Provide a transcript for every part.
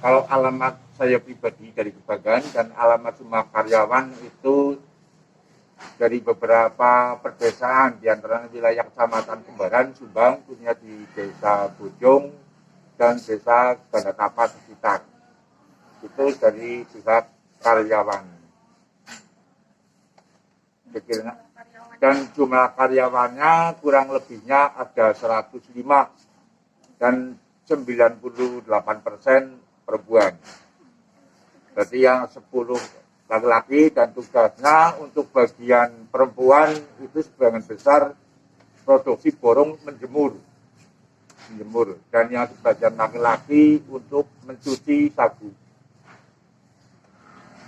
Kalau alamat saya pribadi dari Kebanggaan dan alamat semua karyawan itu dari beberapa perdesaan, di antara wilayah Kecamatan Kembaran, Subang, punya di Desa Bojong dan Desa Gandatapa sekitar. Itu dari pihak karyawan. Dan jumlah karyawannya kurang lebihnya ada 105 dan 98% perempuan. Berarti yang 10 laki-laki, dan tugasnya untuk bagian perempuan itu sebagian besar produksi borong menjemur, dan yang sebagian laki-laki untuk mencuci sagu,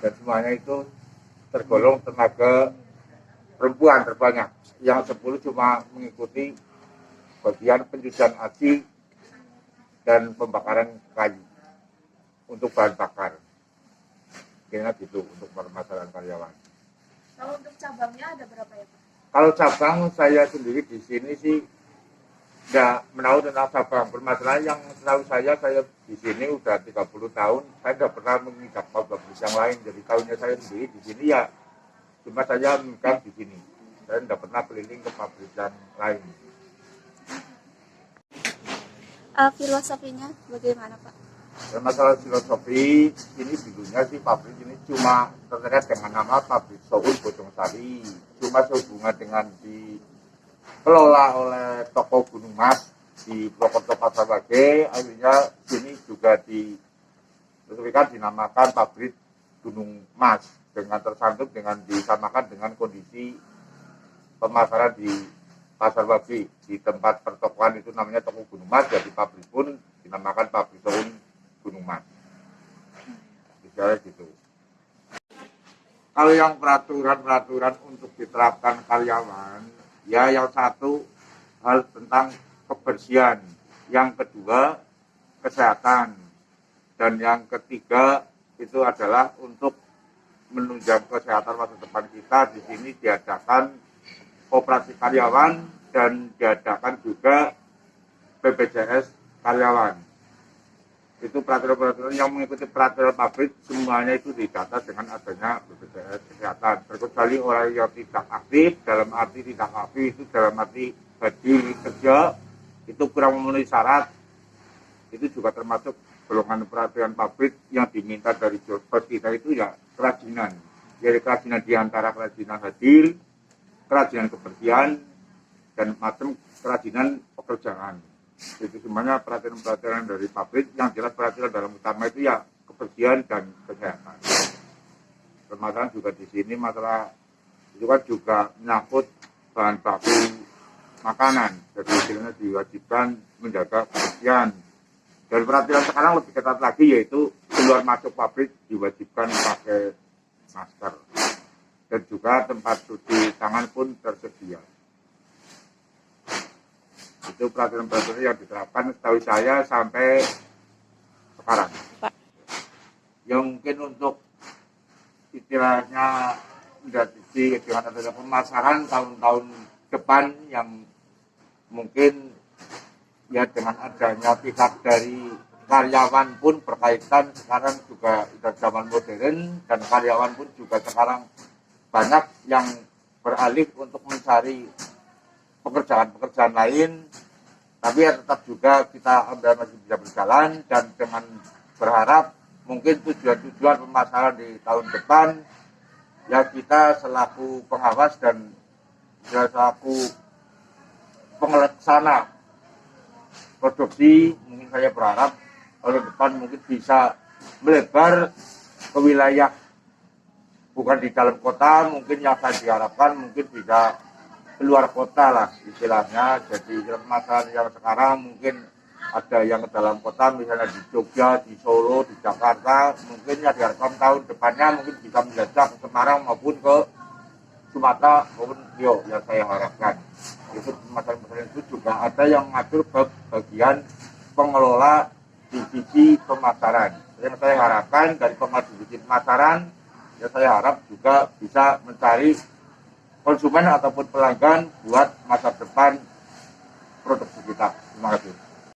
dan semuanya itu tergolong tenaga perempuan terbanyak. Yang 10 cuma mengikuti bagian pencucian aci dan pembakaran kayu untuk bahan bakar. Kira gitu untuk permasalahan karyawan. Kalau untuk cabangnya ada berapa ya Pak? Kalau cabang saya sendiri di sini sih nggak menahu tentang cabang. Permasalahan yang setahu saya di sini udah 30 tahun, saya nggak pernah mengidap pabrik yang lain. Jadi tahunya saya sendiri di sini ya cuma saya memegang di sini. Saya nggak pernah keliling ke pabrik yang lain. Filosofinya bagaimana Pak? Masalah filosofi ini dulunya sih pabrik ini cuma terkait dengan nama pabrik Soun Bojongsari. Cuma sehubungan dengan dikelola oleh toko Gunung Mas di Purwokerto Pasar Wage, akhirnya sini juga diresmikan dinamakan pabrik Gunung Mas dengan tersangkut dengan disamakan dengan kondisi pemasaran di Pasar Wage. Di tempat pertokoan itu namanya toko Gunung Mas, jadi pabrik pun dinamakan pabrik Soun Gunung Mas. Bicara gitu. Kalau yang peraturan untuk diterapkan karyawan, ya yang satu hal tentang kebersihan, yang kedua kesehatan, dan yang ketiga itu adalah untuk menunjang kesehatan masa depan kita. Di sini diadakan koperasi karyawan dan diadakan juga BPJS karyawan. Itu peraturan-peraturan yang mengikuti peraturan pabrik, semuanya itu didata dengan adanya BPJS kesehatan. Terkecuali orang yang tidak aktif, dalam arti tidak aktif itu dalam arti gaji kerja itu kurang memenuhi syarat, itu juga termasuk golongan peraturan pabrik yang diminta dari bos kita itu ya kerajinan. Jadi kerajinan diantara kerajinan hadir, kerajinan kebersihan, dan macam kerajinan pekerjaan. Itu semuanya peraturan-peraturan dari pabrik. Yang jelas peraturan dalam utama itu ya kebersihan dan kesehatan. Permasalahan juga di sini masalah itu kan juga menyangkut bahan baku makanan. Jadi istilahnya diwajibkan menjaga kebersihan. Dan peraturan sekarang lebih ketat lagi, yaitu keluar masuk pabrik diwajibkan pakai masker. Dan juga tempat cuci tangan pun tersedia. Itu peraturan-peraturan yang diterapkan setahu saya sampai sekarang. Pak. Yang mungkin untuk istilahnya menjadi dengan adanya pemasaran tahun-tahun depan yang mungkin ya dengan adanya pihak dari karyawan pun berkaitan, sekarang juga sudah zaman modern dan karyawan pun juga sekarang banyak yang beralih untuk mencari pekerjaan-pekerjaan lain, tapi ya tetap juga kita masih bisa berjalan, dan dengan berharap mungkin tujuan-tujuan pemasaran di tahun depan ya kita selaku pengawas dan selaku pelaksana produksi, mungkin saya berharap tahun depan mungkin bisa melebar ke wilayah bukan di dalam kota, mungkin yang saya diharapkan mungkin bisa keluar kota lah istilahnya. Jadi masalah yang sekarang mungkin ada yang ke dalam kota, misalnya di Jogja, di Solo, di Jakarta, mungkin ya diharapkan tahun depannya mungkin bisa menjajah ke Semarang maupun ke Sumatera maupun Riau yang saya harapkan. Itu masalah-masalah itu juga ada yang mengatur ke bagian pengelola divisi pemasaran. Yang saya harapkan dari pengelola divisi pemasaran, ya saya harap juga bisa mencari konsumen ataupun pelanggan buat masa depan produksi kita. Terima kasih.